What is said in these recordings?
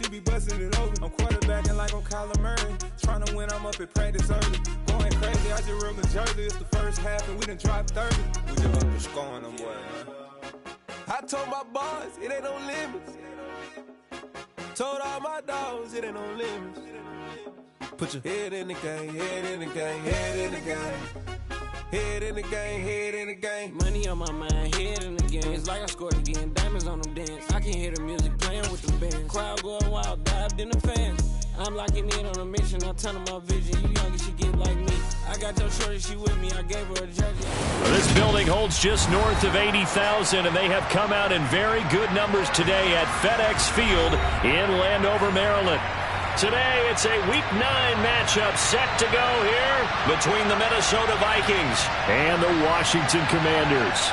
she be busting it over. I'm quarterbacking like I'm Kyler Murray. Trying to win, I'm up at practice early. Going crazy, I just rolled the jersey. It's the first half and we done dropped 30. We just up to scoring them, boy. I told my boys, it ain't no limits. Told all my dogs, it ain't no limits. Put your head in the game, head in the game, head in the game. Head in the game, head in the game. Money on my mind, head in the game. It's like I scored again, diamonds on them dance. I can hear the music playing with the band. Crowd going wild, dived in the fans. I'm locking in on a mission, I tell them my vision. You young, you should get like me. I got your shorty, she with me, I gave her a jersey. Well, this building holds just north of 80,000, and they have come out in very good numbers today at FedEx Field in Landover, Maryland. Today, it's a Week 9 matchup set to go here between the Minnesota Vikings and the Washington Commanders.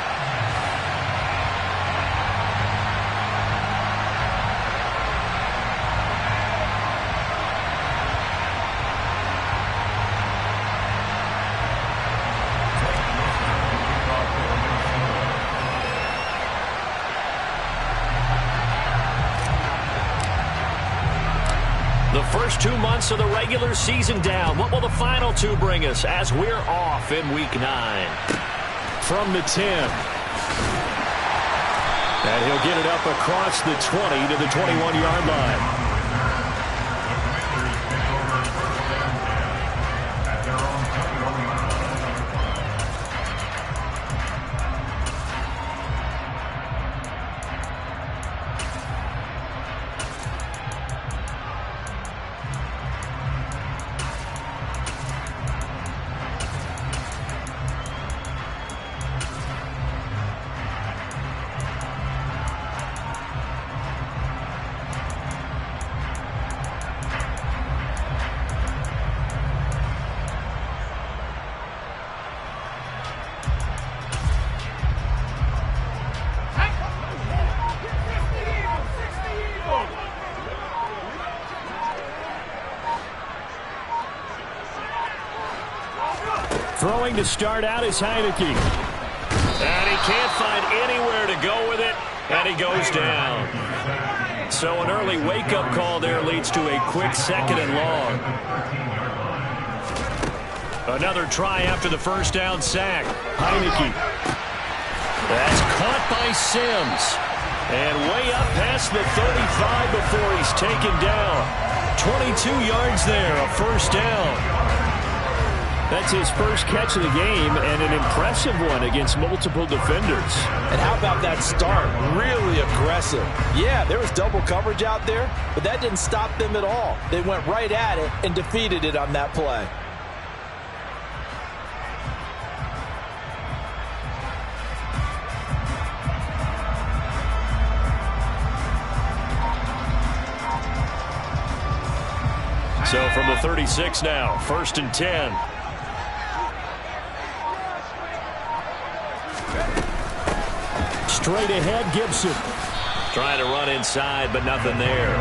The first 2 months of the regular season down. What will the final two bring us as we're off in Week 9? From the 10. And he'll get it up across the 20 to the 21-yard line. Throwing to start out is Heineke. And he can't find anywhere to go with it, and he goes down. So an early wake-up call there leads to a quick 2nd and long. Another try after the first down sack. Heineke. That's caught by Sims. And way up past the 35 before he's taken down. 22 yards there, a first down. That's his first catch of the game, and an impressive one against multiple defenders. And how about that start? Really aggressive. Yeah, there was double coverage out there, but that didn't stop them at all. They went right at it and defeated it on that play. So from the 36 now, 1st and 10. Straight ahead, Gibson. Trying to run inside, but nothing there.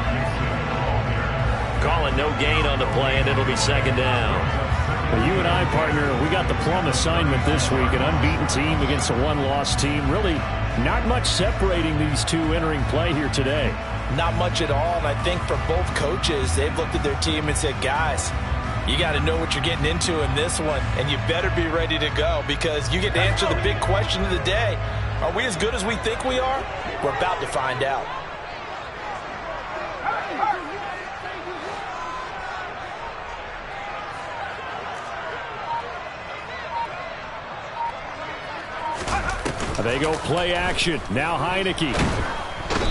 Calling no gain on the play, and it'll be 2nd down. Well, you and I, partner, we got the plum assignment this week. An unbeaten team against a one-loss team. Really not much separating these two entering play here today. Not much at all, and I think for both coaches, they've looked at their team and said, guys, you got to know what you're getting into in this one, and you better be ready to go because you get to answer the big question of the day. Are we as good as we think we are? We're about to find out. They go play action. Now Heineke.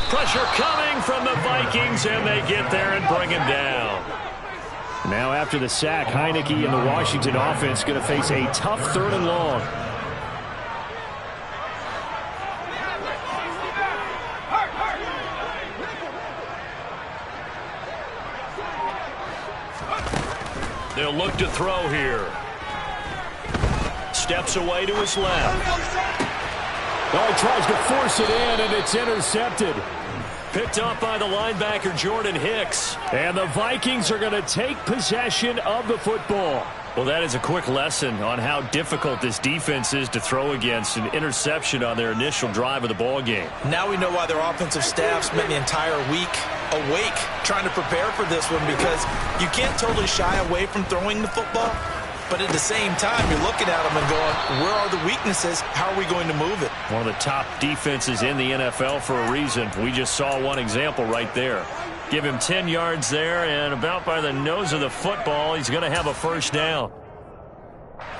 Pressure coming from the Vikings, and they get there and bring him down. Now after the sack, Heineke and the Washington offense going to face a tough 3rd and long. They'll look to throw here. Steps away to his left. Oh, he tries to force it in, and it's intercepted. Picked up by the linebacker, Jordan Hicks. And the Vikings are going to take possession of the football. Well, that is a quick lesson on how difficult this defense is to throw against. An interception on their initial drive of the ball game. Now we know why their offensive staff spent the entire week awake trying to prepare for this one, because you can't totally shy away from throwing the football, but at the same time you're looking at them and going, where are the weaknesses? How are we going to move it? One of the top defenses in the NFL for a reason. We just saw one example right there. Give him 10 yards there, and about by the nose of the football, he's going to have a first down.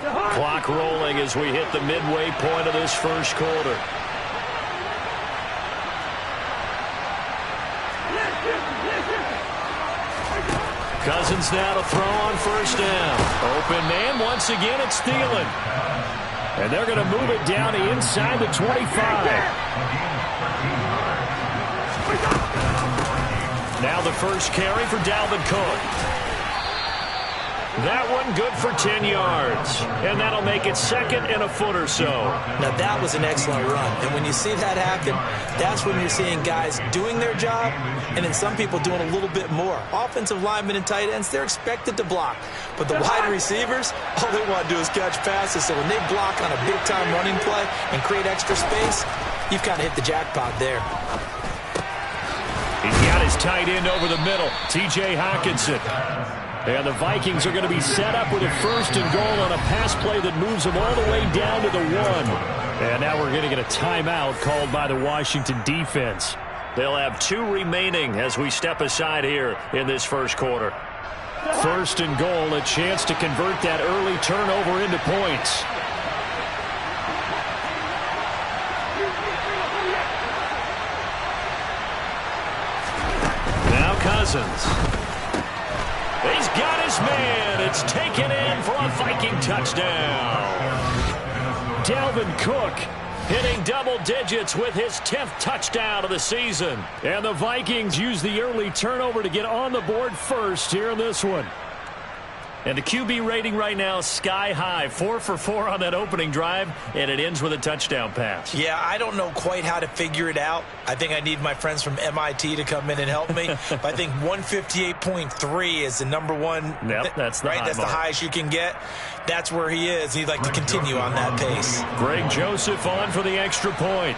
Clock rolling as we hit the midway point of this first quarter. Cousins now to throw on first down. Open man, once again it's Thielen. And they're going to move it down to inside the 25. Now the first carry for Dalvin Cook. That one good for 10 yards. And that'll make it second and a foot or so. Now that was an excellent run. And when you see that happen, that's when you're seeing guys doing their job and then some people doing a little bit more. Offensive linemen and tight ends, they're expected to block. But the wide receivers, all they want to do is catch passes. So when they block on a big-time running play and create extra space, you've kind of hit the jackpot there. He's got his tight end over the middle, T.J. Hockenson. And the Vikings are going to be set up with a first and goal on a pass play that moves them all the way down to the 1. And now we're going to get a timeout called by the Washington defense. They'll have 2 remaining as we step aside here in this first quarter. First and goal, a chance to convert that early turnover into points. Now Cousins. He's got his man. It's taken in for a Viking touchdown. Dalvin Cook hitting double digits with his 10th touchdown of the season. And the Vikings use the early turnover to get on the board first here in this one. And the QB rating right now, sky high. 4 for 4 on that opening drive, and it ends with a touchdown pass. Yeah, I don't know quite how to figure it out. I think I need my friends from MIT to come in and help me. But I think 158.3 is the number one. Yep, that's the right. That's the highest you can get. That's where he is. He'd like to continue on that pace. Greg Joseph on for the extra point.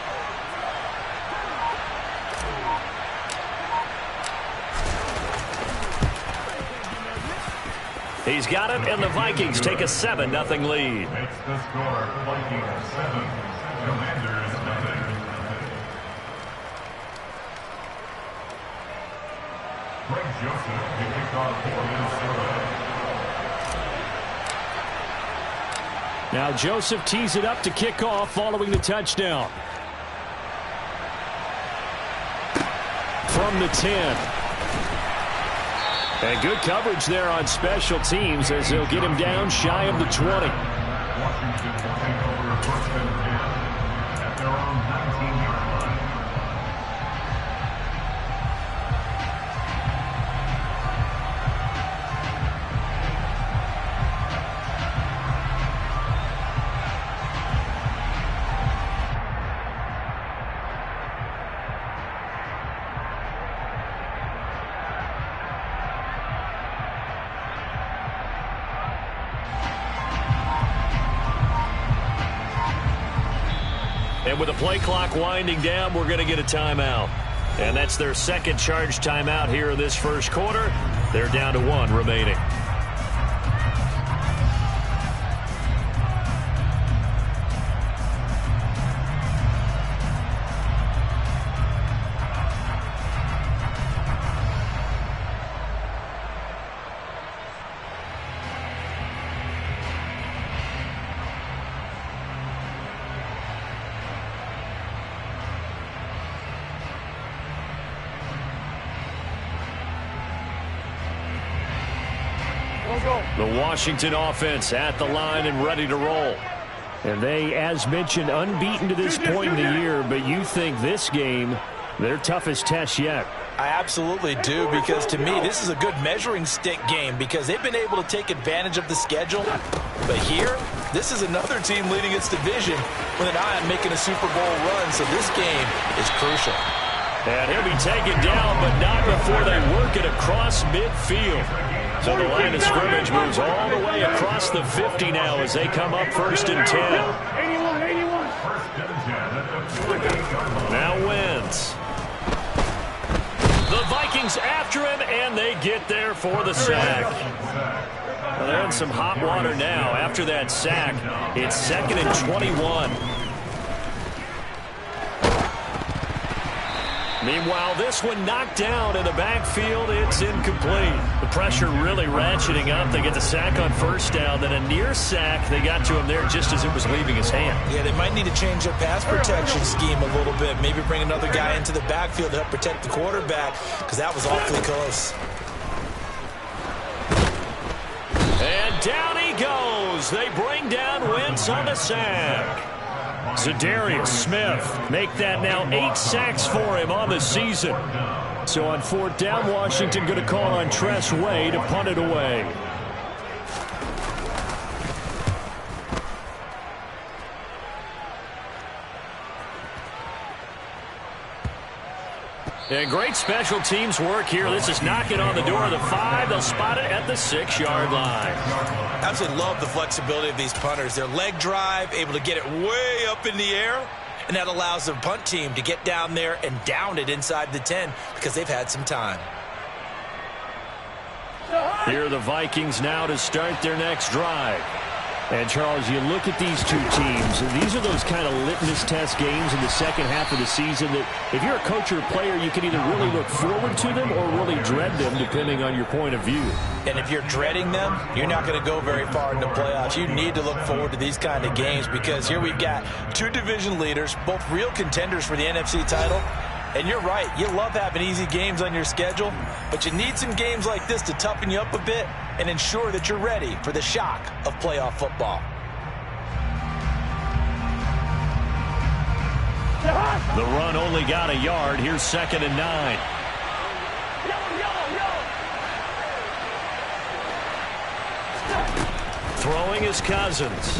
He's got it, and the Vikings take a 7-0 lead. Makes the score Vikings 7, Commanders 0. Greg Joseph, the kickoff for Minnesota. Now Joseph tees it up to kick off following the touchdown. From the 10. And good coverage there on special teams as they'll get him down shy of the 20. Washington will take over first and 10 at their own 19-yard line. And with the play clock winding down, we're going to get a timeout. And that's their second charge timeout here in this first quarter. They're down to 1 remaining. The Washington offense at the line and ready to roll. And they, as mentioned, unbeaten to this point in the year, but you think this game, their toughest test yet. I absolutely do, because to me, this is a good measuring stick game because they've been able to take advantage of the schedule. But here, this is another team leading its division with an eye on making a Super Bowl run, so this game is crucial. And he'll be taken down, but not before they work it across midfield. So the line of scrimmage moves all the way across the 50 now as they come up 1st and 10. Now Wentz. The Vikings after him, and they get there for the sack. Well, they're in some hot water now. After that sack, it's 2nd and 21. Meanwhile, this one knocked down in the backfield. It's incomplete. The pressure really ratcheting up. They get the sack on 1st down. Then a near sack. They got to him there just as it was leaving his hand. Yeah, they might need to change their pass protection scheme a little bit. Maybe bring another guy into the backfield to help protect the quarterback, because that was awfully close. And down he goes. They bring down Wentz on the sack. Zadarius Smith make that now 8 sacks for him on the season. So on 4th down, Washington going to call on Tress Way to punt it away. And great special teams work here. This is knocking on the door of the 5. They'll spot it at the 6-yard line. Absolutely love the flexibility of these punters. Their leg drive, able to get it way up in the air, and that allows the punt team to get down there and down it inside the 10 because they've had some time. Here are the Vikings now to start their next drive. And, Charles, you look at these two teams, and these are those kind of litmus test games in the second half of the season that if you're a coach or a player, you can either really look forward to them or really dread them, depending on your point of view. And if you're dreading them, you're not going to go very far in the playoffs. You need to look forward to these kind of games because here we've got 2 division leaders, both real contenders for the NFC title. And you're right, you love having easy games on your schedule, but you need some games like this to toughen you up a bit and ensure that you're ready for the shock of playoff football. The run only got a yard. Here's 2nd and 9. Throwing is Cousins.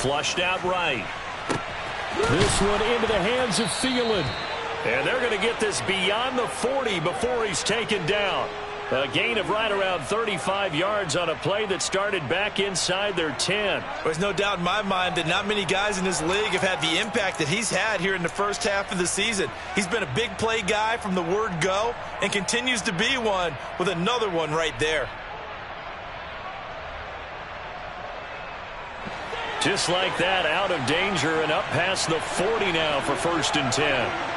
Flushed out right. This one into the hands of Thielen. And they're going to get this beyond the 40 before he's taken down. A gain of right around 35 yards on a play that started back inside their 10. There's no doubt in my mind that not many guys in this league have had the impact that he's had here in the first half of the season. He's been a big play guy from the word go and continues to be one with another one right there. Just like that, out of danger and up past the 40 now for 1st and 10.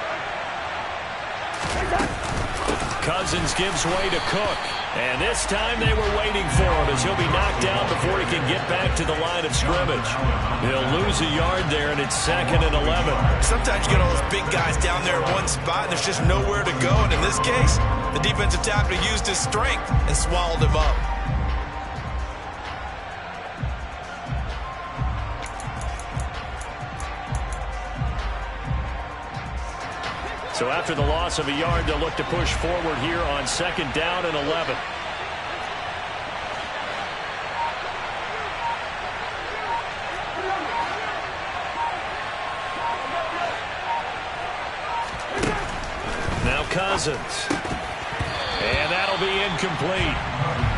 Cousins gives way to Cook. And this time they were waiting for him as he'll be knocked down before he can get back to the line of scrimmage. He'll lose a yard there, and it's 2nd and 11. Sometimes you get all those big guys down there in one spot, and there's just nowhere to go. And in this case, the defensive tackle used his strength and swallowed him up. So after the loss of a yard, they'll look to push forward here on 2nd down and 11. Now Cousins. And that'll be incomplete.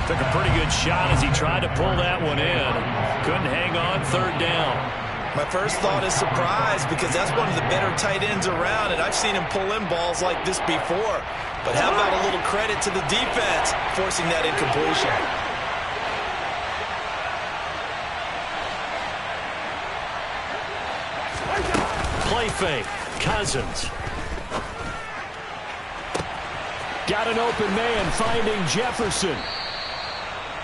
Took a pretty good shot as he tried to pull that one in. Couldn't hang on 3rd down. My first thought is surprise because that's one of the better tight ends around, and I've seen him pull in balls like this before. But how about a little credit to the defense forcing that incompletion? Play fake. Cousins. Got an open man finding Jefferson.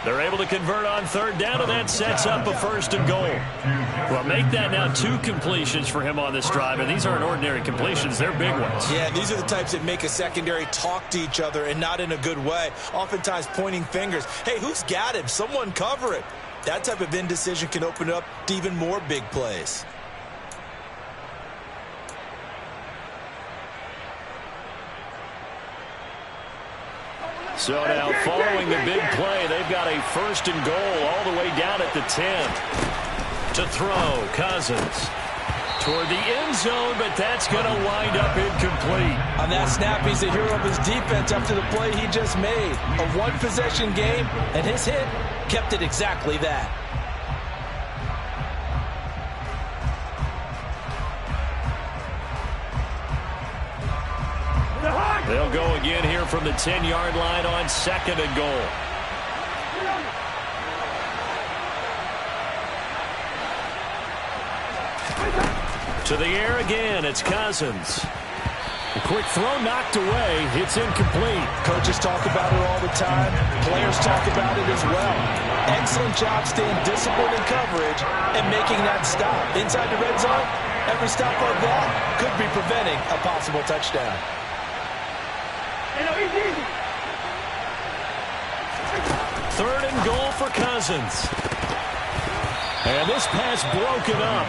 They're able to convert on 3rd down, and that sets up a 1st and goal. Well, make that now 2 completions for him on this drive, and these aren't ordinary completions. They're big ones. Yeah, these are the types that make a secondary talk to each other and not in a good way, oftentimes pointing fingers. Hey, who's got him? Someone cover it. That type of indecision can open up to even more big plays. So now following the big play, they've got a 1st and goal all the way down at the 10. To throw, Cousins. toward the end zone, but that's going to wind up incomplete. On that snap, he's the hero of his defense after the play he just made. A one-possession game, and his hit kept it exactly that. They'll go again here from the 10-yard line on 2nd and goal. To the air again, it's Cousins. A quick throw knocked away. It's incomplete. Coaches talk about it all the time. Players talk about it as well. Excellent job staying disciplined in coverage and making that stop. Inside the red zone, every stop like that could be preventing a possible touchdown. 3rd and goal for Cousins. And this pass broken up.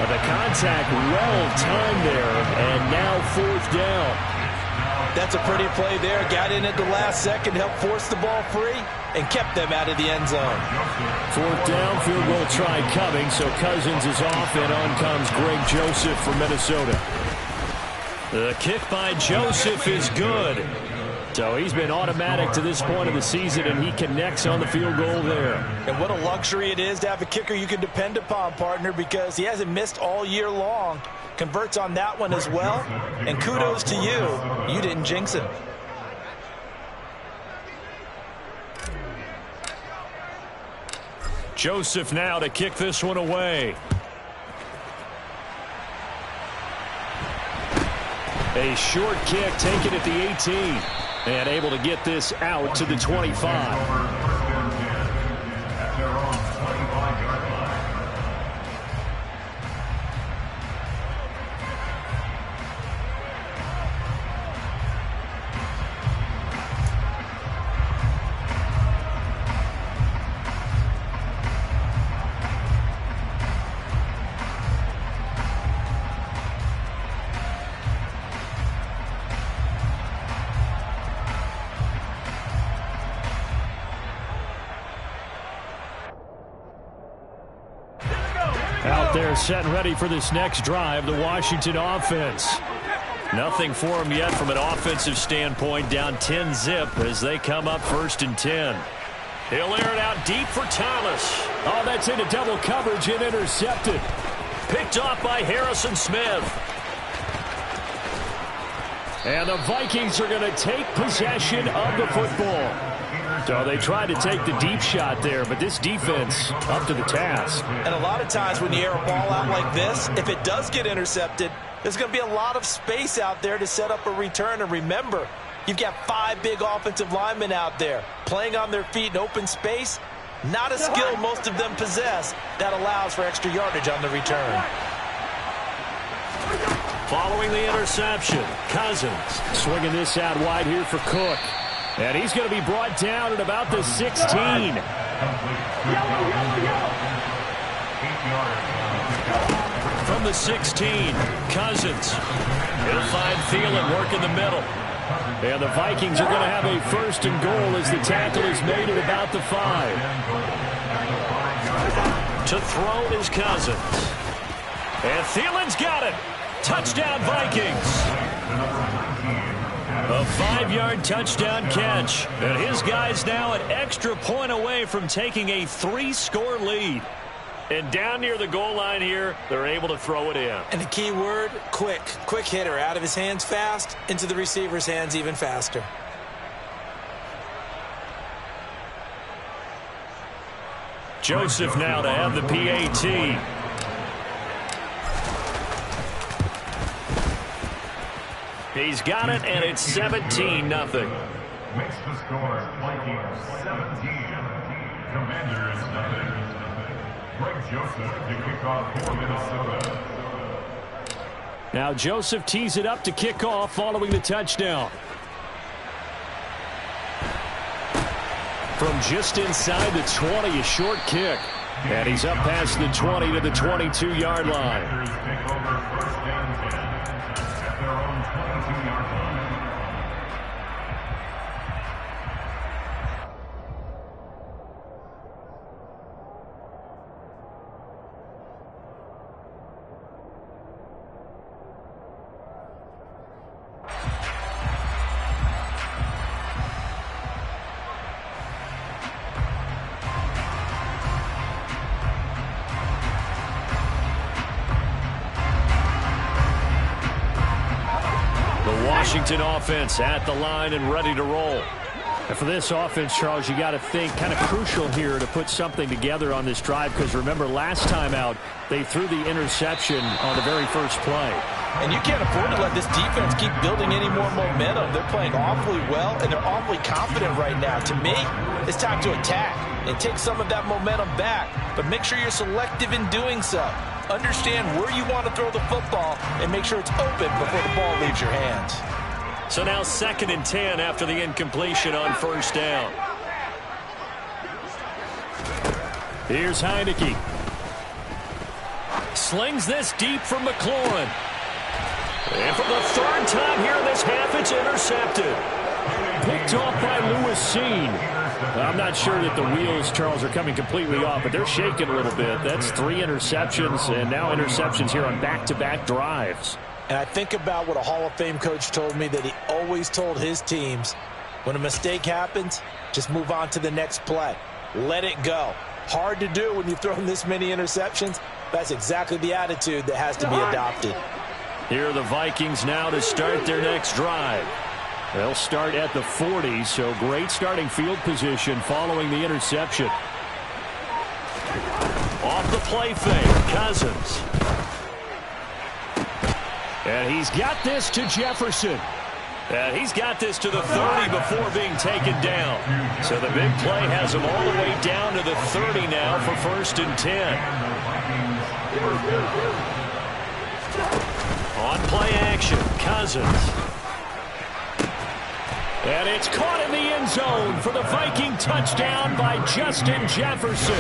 The contact well timed there, and now 4th down. That's a pretty play there. Got in at the last second, helped force the ball free, and kept them out of the end zone. 4th down, field goal try coming, so Cousins is off, and on comes Greg Joseph from Minnesota. The kick by Joseph is good. So he's been automatic to this point of the season, and he connects on the field goal there. And what a luxury it is to have a kicker you can depend upon, partner, because he hasn't missed all year long. Converts on that one as well. And kudos to you. You didn't jinx him. Joseph now to kick this one away. A short kick taken at the 18. And able to get this out to the 25. Out there set and ready for this next drive, the Washington offense. Nothing for them yet from an offensive standpoint, down 10-zip as they come up 1st and 10. He'll air it out deep for Thomas. Oh, that's into double coverage and intercepted. Picked off by Harrison Smith. And the Vikings are going to take possession of the football. So they tried to take the deep shot there, but this defense up to the task. And a lot of times when you air a ball out like this, if it does get intercepted, there's going to be a lot of space out there to set up a return. And remember, you've got 5 big offensive linemen out there playing on their feet in open space. Not a skill most of them possess that allows for extra yardage on the return. Following the interception, Cousins swinging this out wide here for Cook. And he's going to be brought down at about the 16. From the 16, Cousins. He'll find Thielen working the middle. And the Vikings are going to have a 1st and goal as the tackle is made at about the 5. To throw is Cousins. And Thielen's got it. Touchdown, Vikings. A 5-yard touchdown catch. And his guys now an extra point away from taking a 3-score lead. And down near the goal line here, they're able to throw it in. And the key word, quick. Quick hitter. Out of his hands fast, into the receiver's hands even faster. Joseph now to have the PAT. He's got it, and it's 17-0. Makes the score Vikings 17. Commanders nothing. Greg Joseph to kick off for Minnesota. Now Joseph tees it up to kick off following the touchdown. From just inside the 20, a short kick. And he's up past the 20 to the 22-yard line. Take over 1st and 10 at their own 22-yard line. Washington offense at the line and ready to roll. And for this offense, Charles, you got to think kind of crucial here to put something together on this drive, because remember last time out they threw the interception on the very first play. And you can't afford to let this defense keep building any more momentum. They're playing awfully well, and they're awfully confident right now. To me, it's time to attack and take some of that momentum back, but make sure you're selective in doing so. Understand where you want to throw the football and make sure it's open before the ball leaves your hands. So now 2nd and 10 after the incompletion on first down. Here's Heineke. Slings this deep from McLaurin. And for the 3rd time here in this half, it's intercepted. Picked off by Lewis Seen. I'm not sure that the wheels, Charles, are coming completely off, but they're shaking a little bit. That's 3 interceptions, and now interceptions here on back-to-back drives. And I think about what a Hall of Fame coach told me that he always told his teams, when a mistake happens, just move on to the next play. Let it go. Hard to do when you've thrown this many interceptions. That's exactly the attitude that has to be adopted. Here are the Vikings now to start their next drive. They'll start at the 40, so great starting field position following the interception. Off the play fake, Cousins. And he's got this to Jefferson. And he's got this to the 30 before being taken down. So the big play has him all the way down to the 30 now for 1st and 10. On play action, Cousins. And it's caught in the end zone for the Viking touchdown by Justin Jefferson.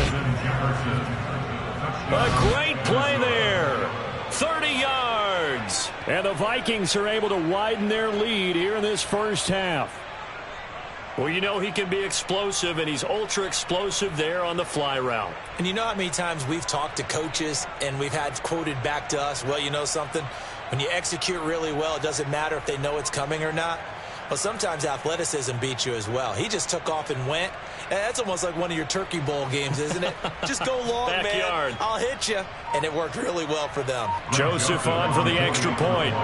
A great play there. 30 yards. And the Vikings are able to widen their lead here in this first half. Well, you know he can be explosive, and he's ultra explosive there on the fly route. And you know how many times we've talked to coaches and we've had quoted back to us, well, you know something? When you execute really well, it doesn't matter if they know it's coming or not. Well, sometimes athleticism beats you as well. He just took off and went. That's almost like one of your Turkey Bowl games, isn't it? Just go long, Backyard. man. I'll hit you. And it worked really well for them. Joseph on for the extra point.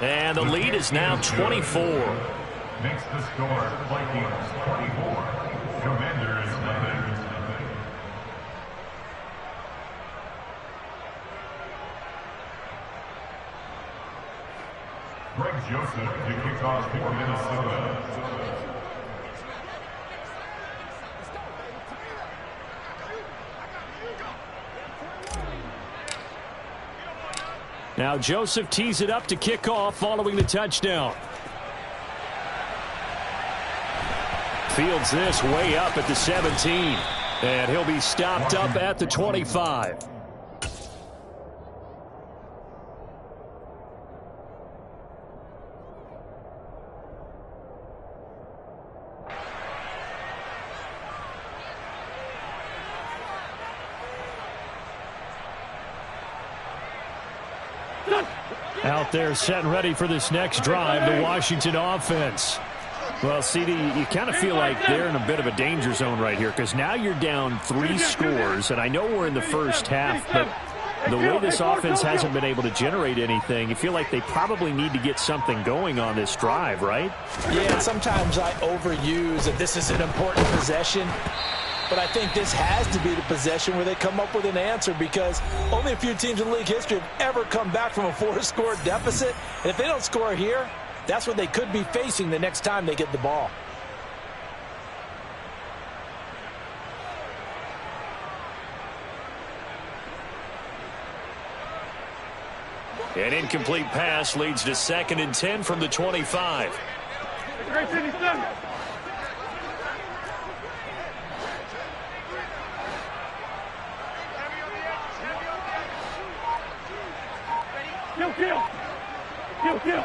And the lead is now 24. Makes the score Vikings 24. Commanders nothing. Greg Joseph to kick off for Minnesota. Now Joseph tees it up to kick off following the touchdown. Fields this way up at the 17. And he'll be stopped up at the 25. Out there set and ready for this next drive, the Washington offense. Well, CD, you kind of feel like they're in a bit of a danger zone right here, because now you're down 3 scores, and I know we're in the first half, but the way this offense hasn't been able to generate anything, you feel like they probably need to get something going on this drive, right? Yeah, and sometimes I overuse that this is an important possession. But I think this has to be the possession where they come up with an answer, because only a few teams in league history have ever come back from a 4-score deficit. And if they don't score here, that's what they could be facing the next time they get the ball. An incomplete pass leads to 2nd and 10 from the 25. Kill.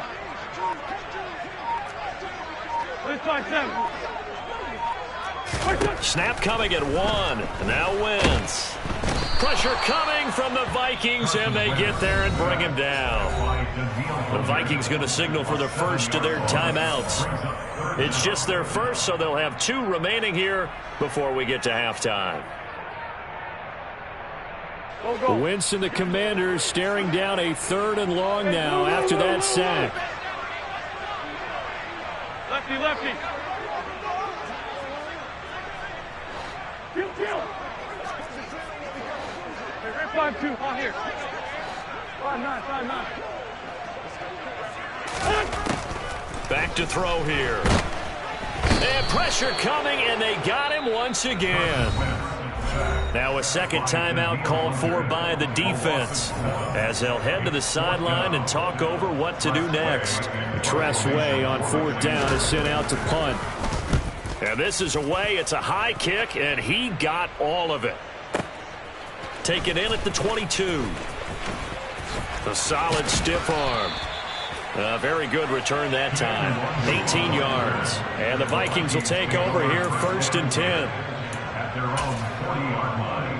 Snap coming at 1. Now Wentz. Pressure coming from the Vikings, and they get there and bring him down. The Vikings going to signal for the first of their timeouts. It's just their first, so they'll have 2 remaining here before we get to halftime. Winston, the Commanders, staring down a 3rd and long now after that sack. Lefty, lefty. Kill. Hey, 5-2, on here. 5-9. Back to throw here. And pressure coming, and they got him once again. Now a second timeout called for by the defense as they'll head to the sideline and talk over what to do next. Tress Way on 4th down is sent out to punt. And this is away. It's a high kick, and he got all of it. Take it in at the 22. A solid stiff arm. A very good return that time. 18 yards. And the Vikings will take over here 1st and 10. At their own 40-yard line.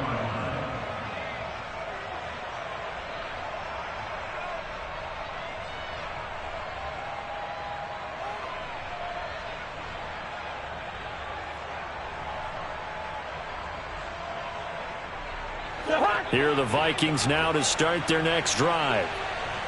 Here are the Vikings now to start their next drive.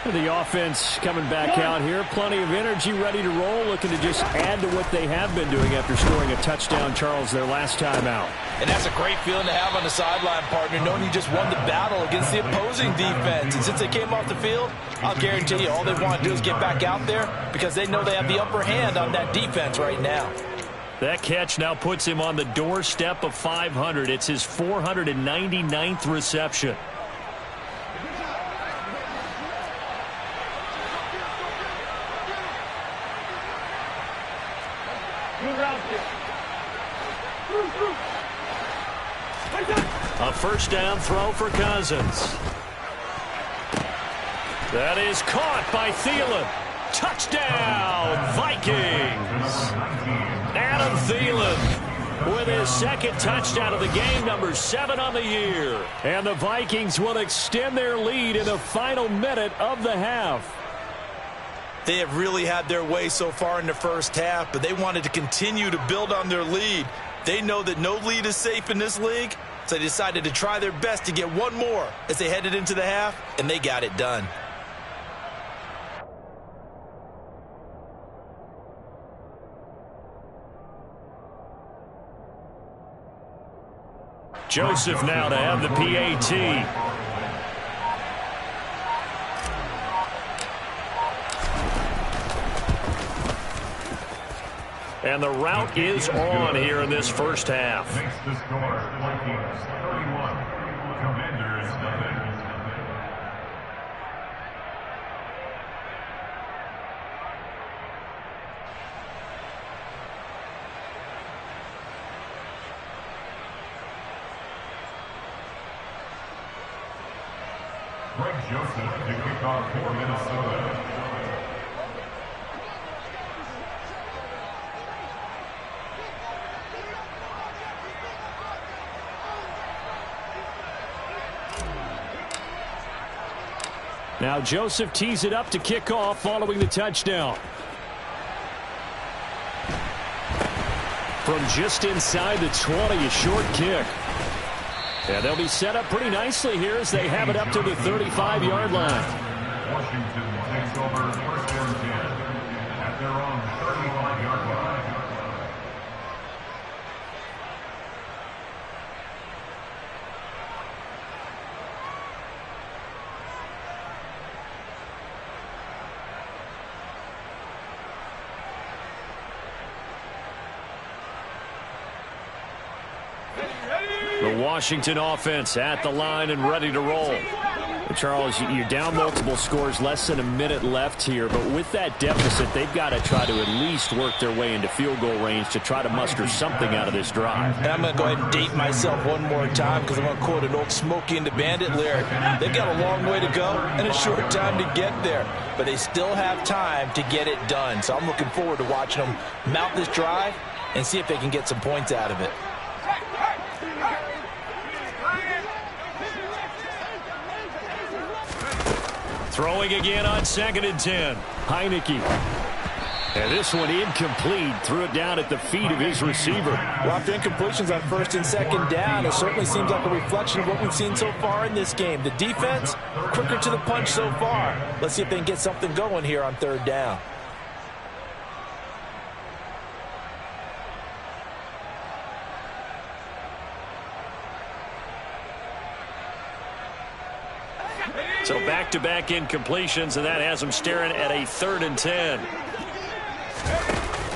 The offense coming back out here. Plenty of energy, ready to roll, looking to just add to what they have been doing after scoring a touchdown, Charles, their last time out. And that's a great feeling to have on the sideline, partner, knowing you just won the battle against the opposing defense. And since they came off the field, I'll guarantee you all they want to do is get back out there because they know they have the upper hand on that defense right now. That catch now puts him on the doorstep of 500. It's his 499th reception. A 1st down throw for Cousins. That is caught by Thielen. Touchdown, Vikings. Adam Thielen with his 2nd touchdown of the game, number 7 on the year. And the Vikings will extend their lead in the final minute of the half. They have really had their way so far in the first half, but they wanted to continue to build on their lead. They know that no lead is safe in this league, so they decided to try their best to get one more as they headed into the half, and they got it done. Joseph now to have the PAT. And the route is on here in this first half. Makes the score, Vikings 31, Commanders nothing. Greg Joseph to kick off for Minnesota. Now Joseph tees it up to kick off following the touchdown. From just inside the 20, a short kick. Yeah, they'll be set up pretty nicely here as they have it up to the 35-yard line. Washington takes over 1st and 10 at their own 35-yard line. The Washington offense at the line and ready to roll. And Charles, you're down multiple scores, less than a minute left here, but with that deficit, they've got to try to at least work their way into field goal range to try to muster something out of this drive. And I'm going to go ahead and date myself one more time because I'm going to quote an old Smokey and the Bandit lyric. They've got a long way to go and a short time to get there, but they still have time to get it done. So I'm looking forward to watching them mount this drive and see if they can get some points out of it. Throwing again on 2nd and 10. Heineke. And this one incomplete. Threw it down at the feet of his receiver. Well, after incompletions on first and second down, it certainly seems like a reflection of what we've seen so far in this game. The defense, quicker to the punch so far. Let's see if they can get something going here on third down. So back-to-back incompletions, and that has them staring at a 3rd and 10.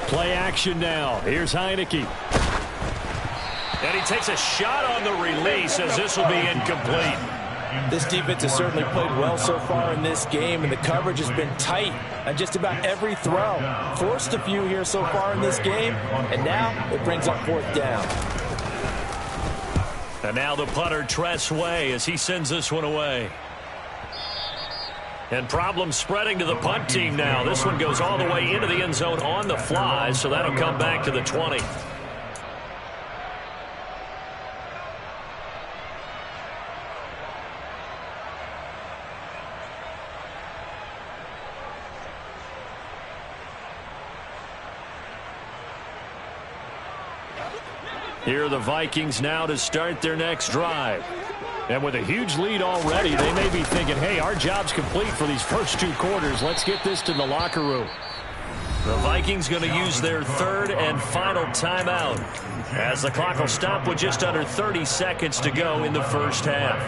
Play action now. Here's Heineke. And he takes a shot on the release as this will be incomplete. This defense has certainly played well so far in this game, and the coverage has been tight on just about every throw. Forced a few here so far in this game, and now it brings up 4th down. And now the punter, Tress Way, as he sends this one away. And problems spreading to the punt team now. This one goes all the way into the end zone on the fly, so that'll come back to the 20. Here are the Vikings now to start their next drive. And with a huge lead already, they may be thinking, hey, our job's complete for these first 2 quarters. Let's get this to the locker room. The Vikings going to use their 3rd and final timeout as the clock will stop with just under 30 seconds to go in the first half.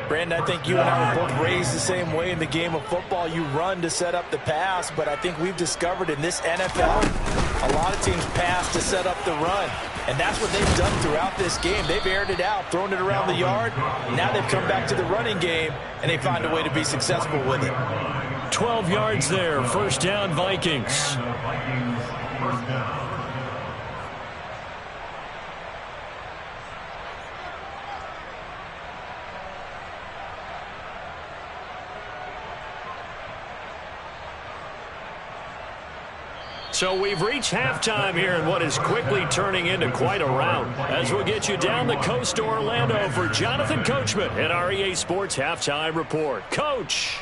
Brandon, I think you and I were both raised the same way in the game of football. You run to set up the pass, but I think we've discovered in this NFL, a lot of teams pass to set up the run. And that's what they've done throughout this game. They've aired it out, thrown it around the yard. Now they've come back to the running game, and they find a way to be successful with it. 12 yards there. 1st down, Vikings. So we've reached halftime here in what is quickly turning into quite a rout. As we'll get you down the coast to Orlando for Jonathan Coachman at our EA Sports Halftime Report. Coach.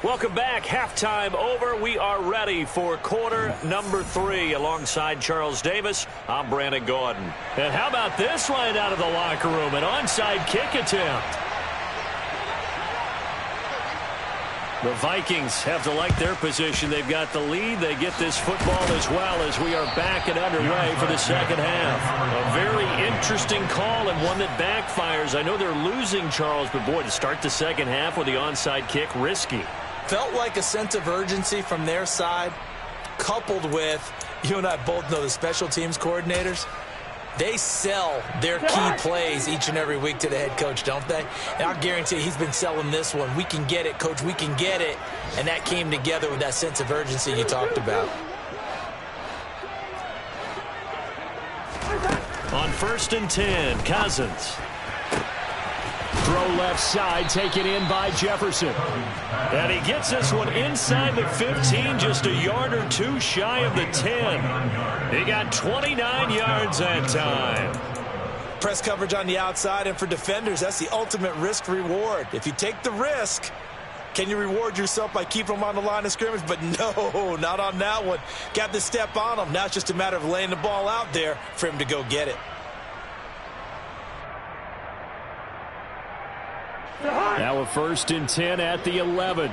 Welcome back. Halftime over. We are ready for quarter number 3. Alongside Charles Davis, I'm Brandon Gordon. And how about this right out of the locker room? An onside kick attempt. The Vikings have to like their position. They've got the lead. They get this football as well as we are back and underway for the second half. A very interesting call and one that backfires. I know they're losing, Charles, but boy, to start the second half with the onside kick, risky. Felt like a sense of urgency from their side, coupled with, you and I both know the special teams coordinators, they sell their key plays each and every week to the head coach, don't they? And I'll guarantee he's been selling this one. We can get it, coach, we can get it. And that came together with that sense of urgency you talked about. On 1st and 10, Cousins. Throw left side, taken in by Jefferson. And he gets this one inside the 15, just a yard or 2 shy of the 10. He got 29 yards that time. Press coverage on the outside, and for defenders, that's the ultimate risk reward. If you take the risk, can you reward yourself by keeping them on the line of scrimmage? But no, not on that one. Got the step on them. Now it's just a matter of laying the ball out there for him to go get it. Now a 1st and 10 at the 11.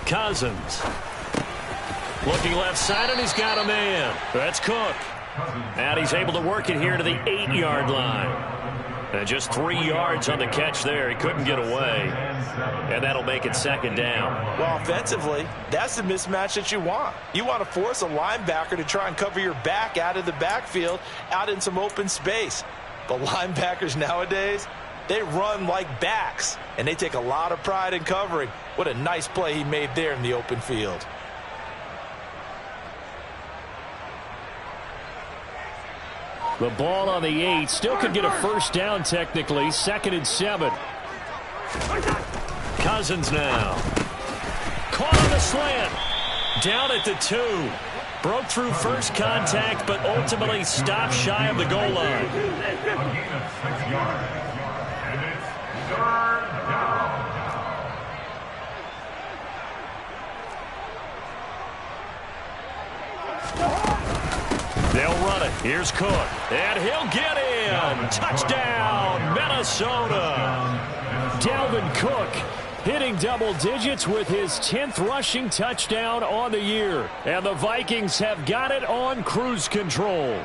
Cousins. Looking left side, and he's got a man. That's Cook. And he's able to work it here to the 8-yard line. And just 3 yards on the catch there. He couldn't get away. And that'll make it 2nd down. Well, offensively, that's the mismatch that you want. You want to force a linebacker to try and cover your back out of the backfield, out in some open space. But linebackers nowadays, they run like backs, and they take a lot of pride in covering. What a nice play he made there in the open field. The ball on the 8. Still could get a first down technically. 2nd and 7. Cousins now. Caught on the slant. Down at the 2. Broke through first contact, but ultimately stopped shy of the goal line. A gain of 6 yards. And it's 3rd down. They'll run it. Here's Cook. And he'll get in. Touchdown, Minnesota. Dalvin Cook hitting double digits with his 10th rushing touchdown on the year. And the Vikings have got it on cruise control.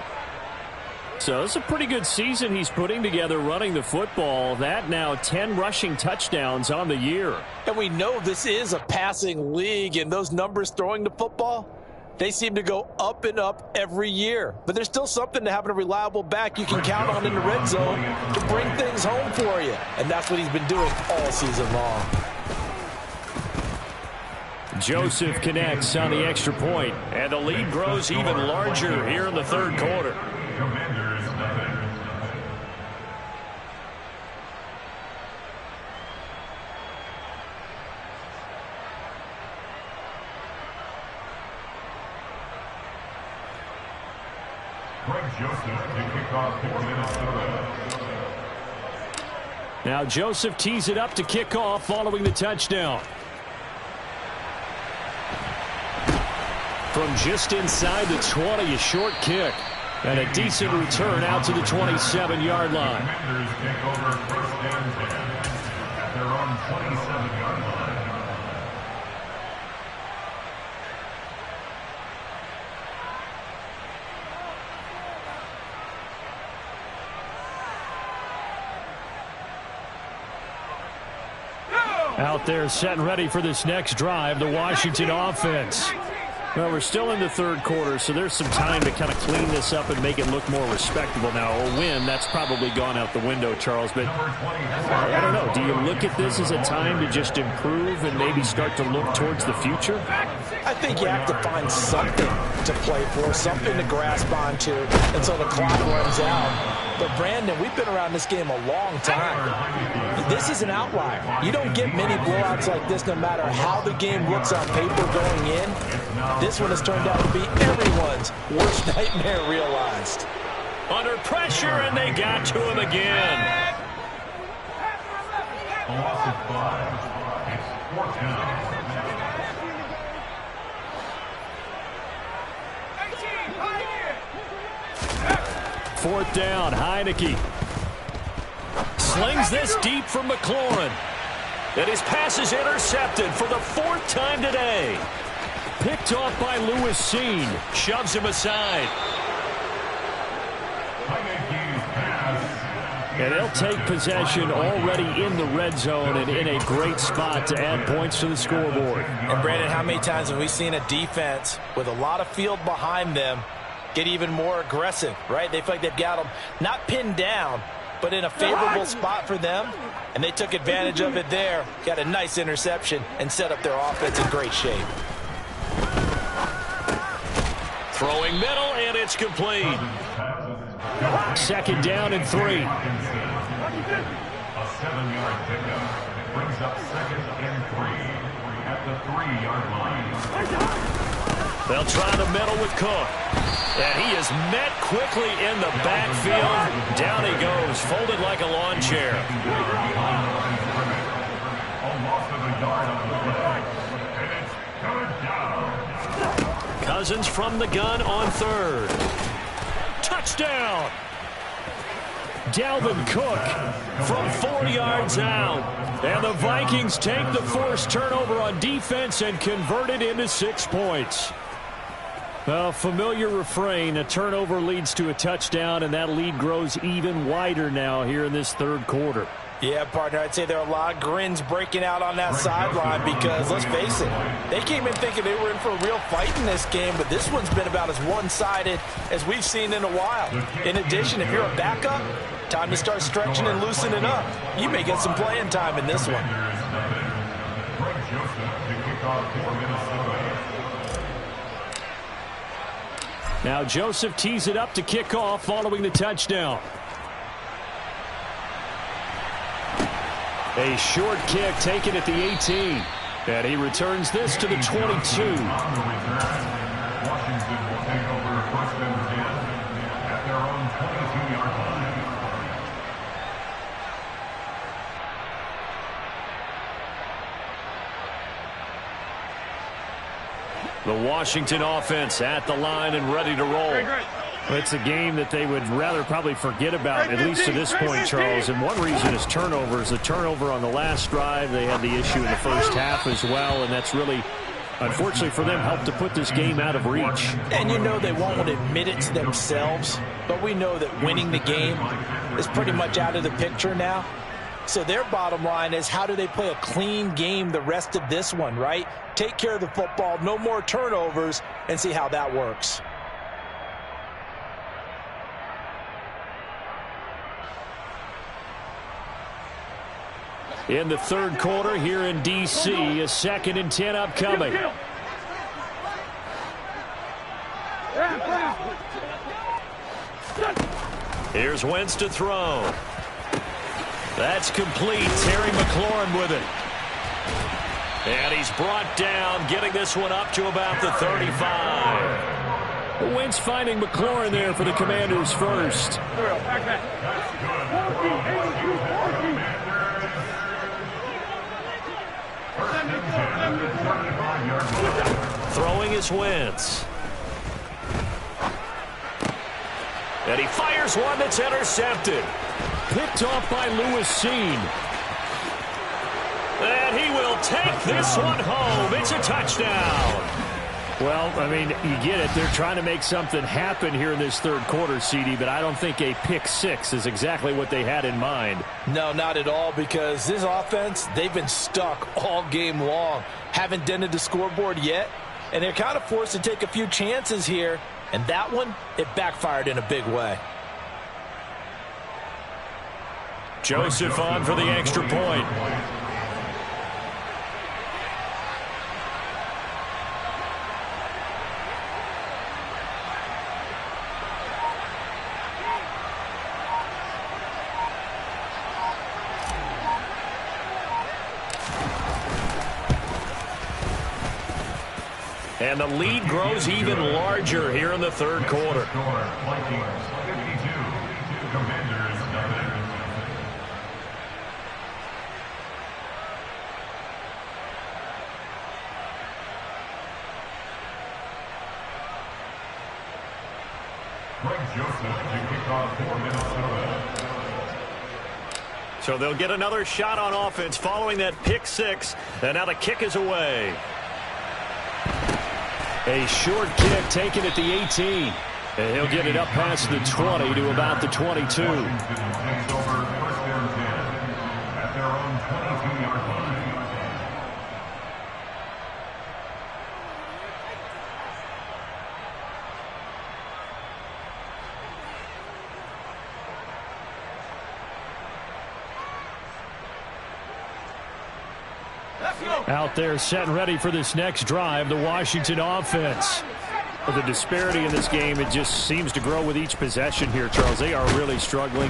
So it's a pretty good season he's putting together running the football. That now 10 rushing touchdowns on the year. And we know this is a passing league, and those numbers throwing the football, they seem to go up and up every year. But there's still something to having a reliable back you can count on in the red zone to bring things home for you. And that's what he's been doing all season long. Joseph connects on the extra point, and the lead grows even larger here in the 3rd quarter. Commanders nothing. Greg Joseph to kick off for Minnesota. Now Joseph tees it up to kick off following the touchdown. From just inside the 20, a short kick. And a decent return out to the 27-yard line. Commanders take over 1st and 10 at their own 27-yard line. Out there set and ready for this next drive, the Washington offense. Well, we're still in the 3rd quarter, so there's some time to kind of clean this up and make it look more respectable now. A win, that's probably gone out the window, Charles. But I don't know. Do you look at this as a time to just improve and maybe start to look towards the future? I think you have to find something to play for, something to grasp onto until the clock runs out. But, Brandon, we've been around this game a long time. This is an outlier. You don't get many blowouts like this no matter how the game looks on paper going in. This one has turned out to be everyone's worst nightmare realized. Under pressure, and they got to him again. A loss of 5. It's 4th down. Fourth down, Heineke. Slings this deep from McLaurin. And his pass is intercepted for the 4th time today. Picked off by Lewis Seen. Shoves him aside. And they'll take possession already in the red zone and in a great spot to add points to the scoreboard. And, Brandon, how many times have we seen a defense with a lot of field behind them get even more aggressive, right? They feel like they've got them not pinned down, but in a favorable spot for them, and they took advantage of it there. Got a nice interception and set up their offense in great shape. Throwing middle, and it's complete. 2nd down and 3. A 7-yard pickup brings up 2nd and 3 at the 3-yard line. They'll try the middle with Cook. And he is met quickly in the backfield. Down he goes, folded like a lawn chair. Cousins from the gun on 3rd. Touchdown! Dalvin Cook from 4 yards out. And the Vikings take the forced turnover on defense and convert it into 6 points. A familiar refrain, a turnover leads to a touchdown, and that lead grows even wider now here in this 3rd quarter. Yeah, partner, I'd say there are a lot of grins breaking out on that sideline because, let's face it, they came in thinking they were in for a real fight in this game, but this one's been about as one-sided as we've seen in a while. In addition, if you're a backup, time to start stretching and loosening up. You may get some playing time in this one. Greg Joseph to kick off for Minnesota. Now Joseph tees it up to kick off following the touchdown. A short kick taken at the 18. And he returns this to the 22. Washington will take over first and 10 at their own 22-yard line. The Washington offense at the line and ready to roll. It's a game that they would rather probably forget about, at least to this point, Charles. And one reason is turnovers. The turnover on the last drive, they had the issue in the first half as well, and that's really, unfortunately for them, helped to put this game out of reach. And you know they won't admit it to themselves, but we know that winning the game is pretty much out of the picture now. So their bottom line is, how do they play a clean game the rest of this one, right? Take care of the football, no more turnovers, and see how that works. In the third quarter here in D.C., a 2nd and 10 upcoming. Here's Wentz to throw. That's complete. Terry McLaurin with it. And he's brought down, getting this one up to about the 35. Wentz finding McLaurin there for the Commanders first. Throwing is Wentz. And he fires one that's intercepted. Picked off by Lewis Seen. And he will take this one home. It's a touchdown. Well, I mean, you get it. They're trying to make something happen here in this third quarter, CD, but I don't think a pick six is exactly what they had in mind. No, not at all, because this offense, they've been stuck all game long. Haven't dented the scoreboard yet, and they're kind of forced to take a few chances here, and that one, it backfired in a big way. Joseph on for the extra point. And the lead grows even larger here in the third quarter. So they'll get another shot on offense following that pick six. And now the kick is away. A short kick taken at the 18. And he'll get it up past the 20 to about the 22. Out there set and ready for this next drive, the Washington offense. But the disparity in this game, it just seems to grow with each possession here, Charles. They are really struggling.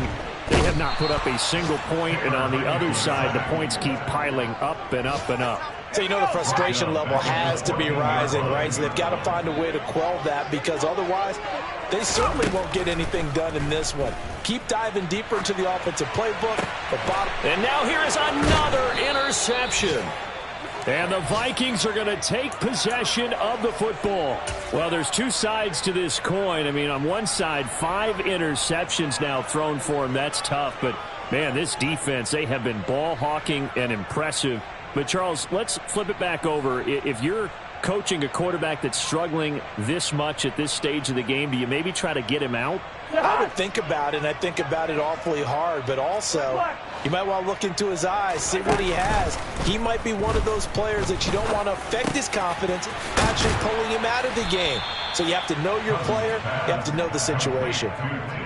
They have not put up a single point, and on the other side, the points keep piling up and up and up. So you know the frustration level has to be rising, right? So they've got to find a way to quell that, because otherwise they certainly won't get anything done in this one. Keep diving deeper into the offensive playbook. And now here is another interception. And the Vikings are going to take possession of the football. Well, there's two sides to this coin. I mean, on one side, 5 interceptions now thrown for him. That's tough. But, man, this defense, they have been ball hawking and impressive. But, Charles, let's flip it back over. If you're coaching a quarterback that's struggling this much at this stage of the game, do you maybe try to get him out? I would think about it, and I think about it awfully hard. But also, you might want to look into his eyes, see what he has. He might be one of those players that you don't want to affect his confidence, actually pulling him out of the game. So you have to know your player. You have to know the situation.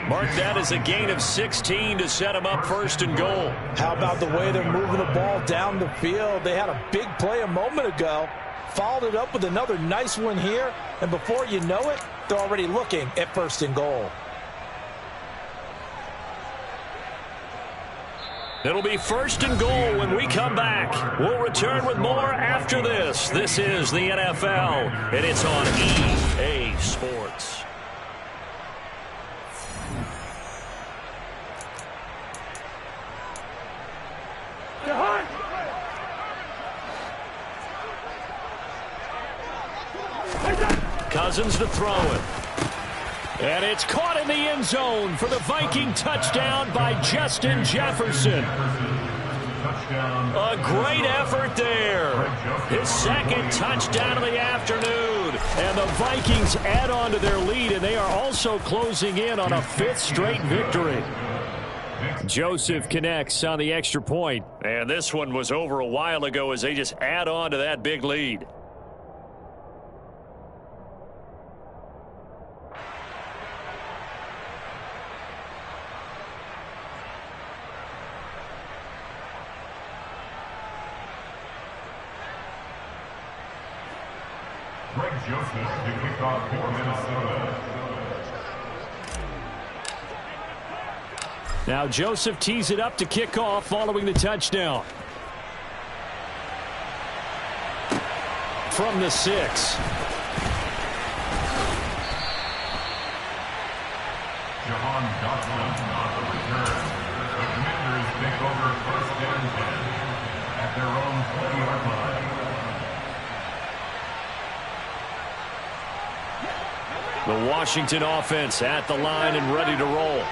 Mark that as a gain of 16 to set him up first and goal. How about the way they're moving the ball down the field? They had a big play a moment ago. Followed it up with another nice one here. And before you know it, They're already looking at 1st and goal. It'll be 1st and goal when we come back. We'll return with more after this. This is the NFL, and it's on EA Sports. Cousins to throw it. And it's caught in the end zone for the Viking touchdown by Justin Jefferson. A great effort there. His 2nd touchdown of the afternoon. And the Vikings add on to their lead, and they are also closing in on a 5th straight victory. Joseph connects on the extra point. And this one was over a while ago as they just add on to that big lead. Greg Joseph to kick off for Minnesota. Now Joseph tees it up to kick off following the touchdown. From the 6. Jahan Dotson on the return. The Commanders take over 1st and 10 at their own 20-yard line. The Washington offense at the line and ready to roll.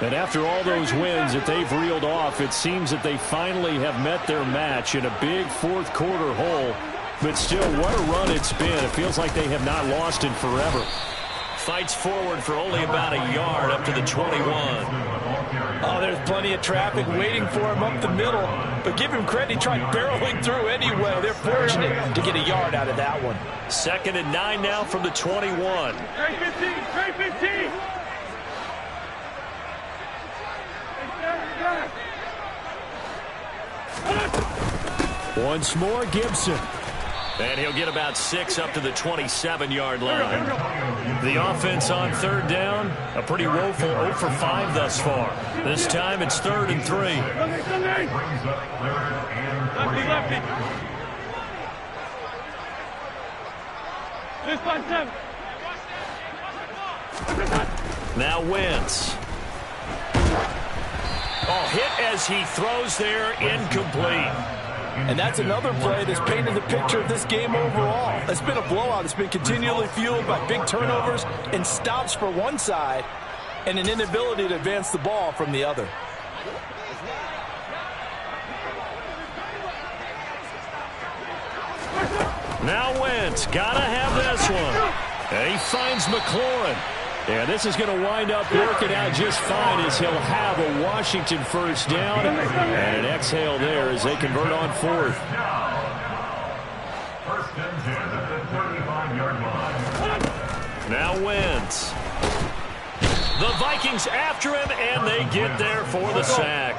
And after all those wins that they've reeled off, it seems that they finally have met their match in a big 4th quarter hole. But still, what a run it's been. It feels like they have not lost in forever. Fights forward for only about a yard up to the 21. Oh, there's plenty of traffic waiting for him up the middle. But give him credit, he tried barreling through anyway. They're fortunate to get a yard out of that one. 2nd and 9 now from the 21. Trey 15, Trey 15. Once more, Gibson. And he'll get about 6 up to the 27-yard line. The offense on 3rd down, a pretty woeful 0 for 5 thus far. This time it's 3rd and 3. Lefty, lefty. This by 7. Now Wentz. Oh, hit as he throws there, incomplete. And that's another play that's painted the picture of this game overall. It's been a blowout. It's been continually fueled by big turnovers and stops for one side and an inability to advance the ball from the other. Now Wentz, gotta have this one. And he finds McLaurin. And this is going to wind up working out just fine as he'll have a Washington 1st down. And an exhale there as they convert on 4th. 1st and 10 at the 35-yard line. Now Wentz. The Vikings after him, and they get there for the sack.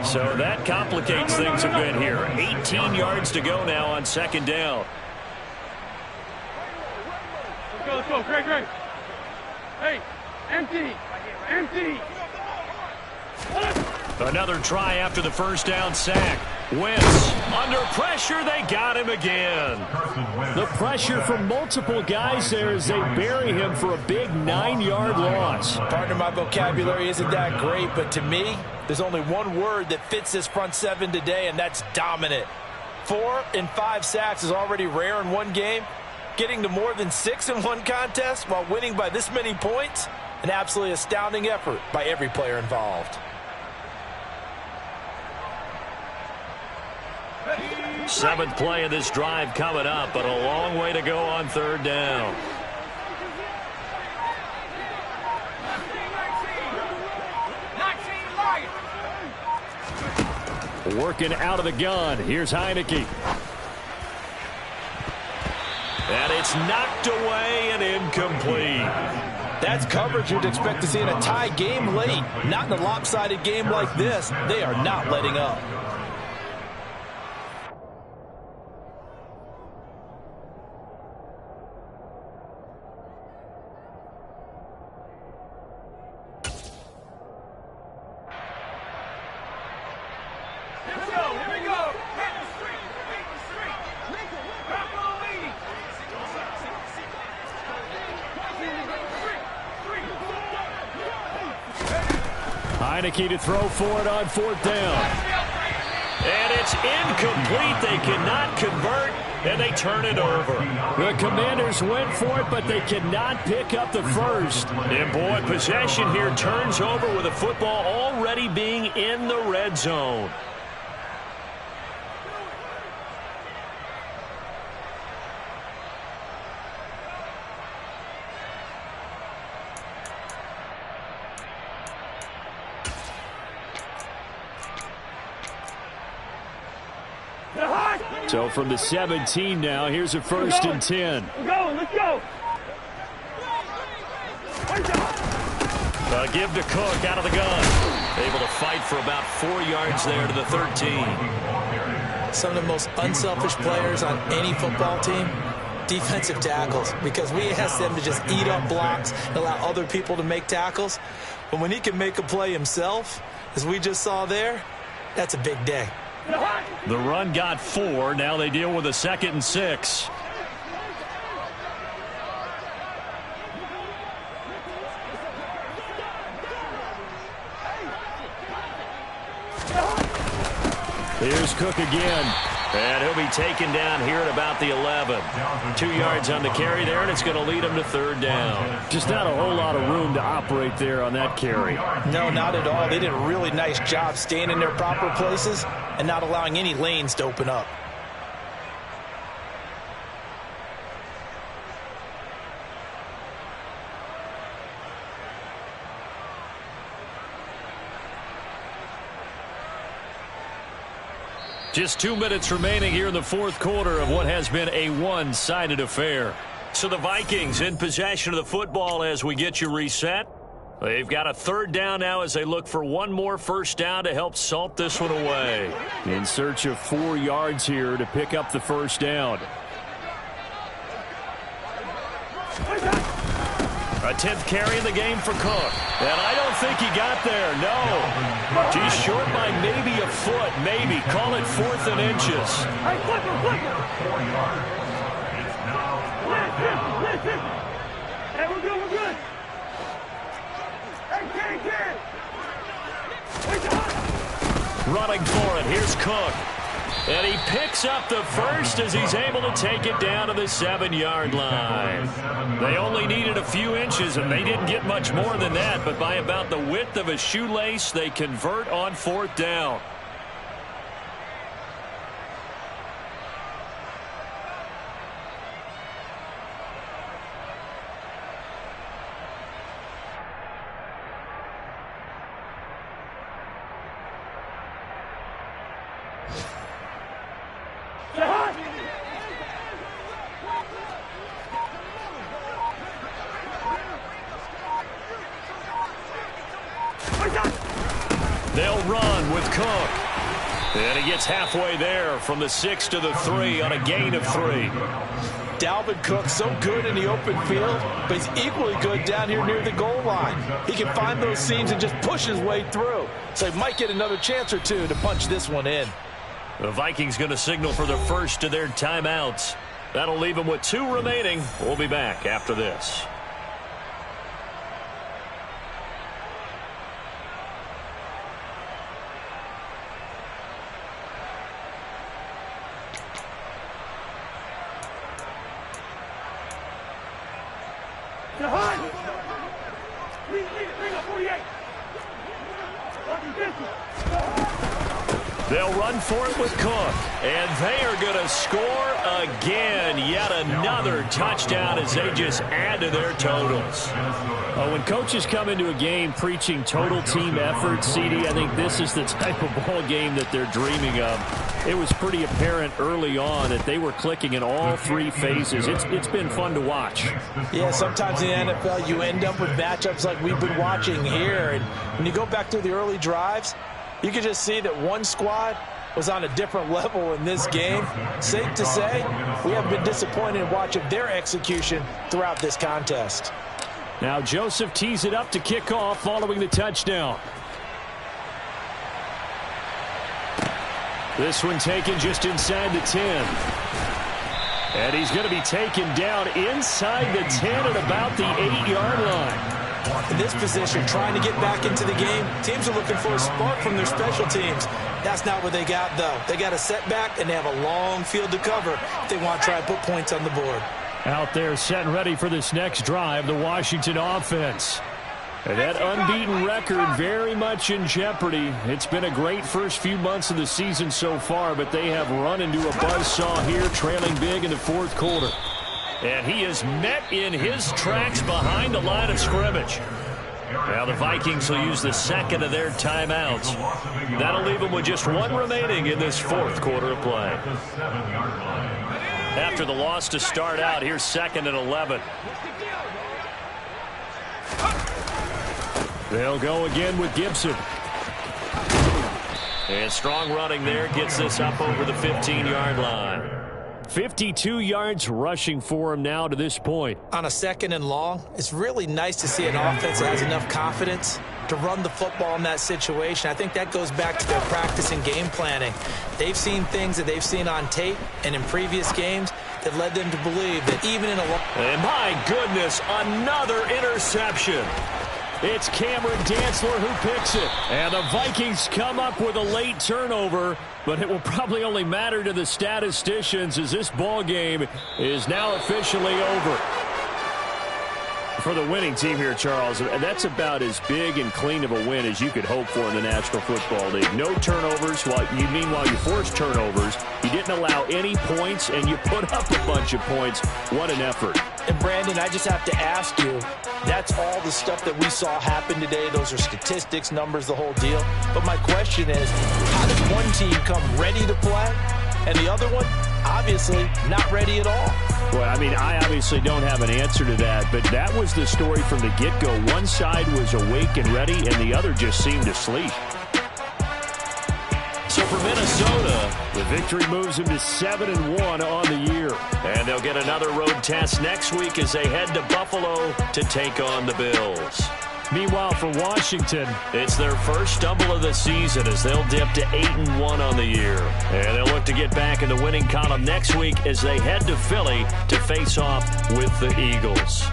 So that complicates things a bit here. 18 yards to go now on 2nd down. Let's go, Greg, Greg. Hey, empty, empty. Another try after the 1st down sack. Wentz under pressure. They got him again. The pressure from multiple guys there as they bury him for a big 9-yard loss. Partner, my vocabulary isn't that great, but to me, there's only one word that fits this front 7 today, and that's dominant. 4 and 5 sacks is already rare in one game. Getting to more than 6 in one contest while winning by this many points, an absolutely astounding effort by every player involved. 7th play of this drive coming up, but a long way to go on 3rd down. Working out of the gun. Here's Heineke. And it's knocked away and incomplete. That's coverage you'd expect to see in a tie game late. Not in a lopsided game like this. They are not letting up. Heineke to throw for it on 4th down. And it's incomplete. They cannot convert, and they turn it over. The Commanders went for it, but they cannot pick up the first. And, boy, possession here turns over with the football already being in the red zone. So from the 17 now, here's a 1st and 10. Let's go. Give to Cook out of the gun. Able to fight for about 4 yards there to the 13. Some of the most unselfish players on any football team, defensive tackles, because we ask them to just eat up blocks and allow other people to make tackles. But when he can make a play himself, as we just saw there, that's a big day. The run got 4. Now they deal with a 2nd and 6. Here's Cook again. And he'll be taken down here at about the 11. 2 yards on the carry there, and it's going to lead him to 3rd down. Just not a whole lot of room to operate there on that carry. No, not at all. They did a really nice job staying in their proper places and not allowing any lanes to open up. Just 2 minutes remaining here in the 4th quarter of what has been a one-sided affair. So the Vikings in possession of the football as we get you reset. They've got a 3rd down now as they look for one more 1st down to help salt this one away. In search of 4 yards here to pick up the 1st down. A 10th carry in the game for Cook. And I don't think he got there, no. He's short by maybe a foot, maybe. Call it 4th and inches. Hey, flip him. 4 yards. It's now. Listen. Hey, we're good. Hey, Ken. Running for it, here's Cook. And he picks up the first as he's able to take it down to the 7-yard line. They only needed a few inches, and they didn't get much more than that. But by about the width of a shoelace, they convert on 4th down. They'll run with Cook. And he gets halfway there from the 6 to the 3 on a gain of 3. Dalvin Cook so good in the open field, but he's equally good down here near the goal line. He can find those seams and just push his way through. So he might get another chance or two to punch this one in. The Vikings going to signal for the first of their timeouts. That'll leave them with 2 remaining. We'll be back after this. They'll run for it with Cook. And they are going to score again. Yet another touchdown as they just add to their totals. When coaches come into a game preaching total team effort, CD, I think this is the type of ball game that they're dreaming of. It was pretty apparent early on that they were clicking in all 3 phases. It's been fun to watch. Yeah, sometimes in the NFL you end up with matchups like we've been watching here. And when you go back through the early drives, you can just see that one squad was on a different level in this game. Safe to say, we haven't been disappointed in watching their execution throughout this contest. Now Joseph tees it up to kick off following the touchdown. This one taken just inside the 10. And he's going to be taken down inside the 10 at about the 8-yard line. In this position, trying to get back into the game, teams are looking for a spark from their special teams. That's not what they got, though. They got a setback, and they have a long field to cover if they want to try and put points on the board. Out there set and ready for this next drive, the Washington offense. And that unbeaten record very much in jeopardy. It's been a great first few months of the season so far, but they have run into a buzzsaw here, trailing big in the fourth quarter. And he is met in his tracks behind the line of scrimmage. Now the Vikings will use the second of their timeouts. That'll leave them with just one remaining in this fourth quarter of play. After the loss to start out, here's 2nd and 11. They'll go again with Gibson. And strong running there gets this up over the 15-yard line. 52 yards rushing for him now to this point. On a 2nd and long, it's really nice to see an offense that has enough confidence to run the football in that situation. I think that goes back to their practice and game planning. They've seen things that they've seen on tape and in previous games that led them to believe that even in a... And my goodness, another interception. It's Cameron Dantzler who picks it. And the Vikings come up with a late turnover, but it will probably only matter to the statisticians as this ball game is now officially over. For the winning team here, Charles, that's about as big and clean of a win as you could hope for in the National Football League. No turnovers. Meanwhile, you forced turnovers. You didn't allow any points, and you put up a bunch of points. What an effort. And, Brandon, I just have to ask you, that's all the stuff that we saw happen today. Those are statistics, numbers, the whole deal. But my question is, how does one team come ready to play, and the other one, obviously, not ready at all? Well, I mean, I obviously don't have an answer to that, but that was the story from the get-go. One side was awake and ready, and the other just seemed to sleep. So for Minnesota, the victory moves them to 7-1 on the year. And they'll get another road test next week as they head to Buffalo to take on the Bills. Meanwhile, for Washington, it's their first stumble of the season as they'll dip to 8-1 on the year. And they'll look to get back in the winning column next week as they head to Philly to face off with the Eagles.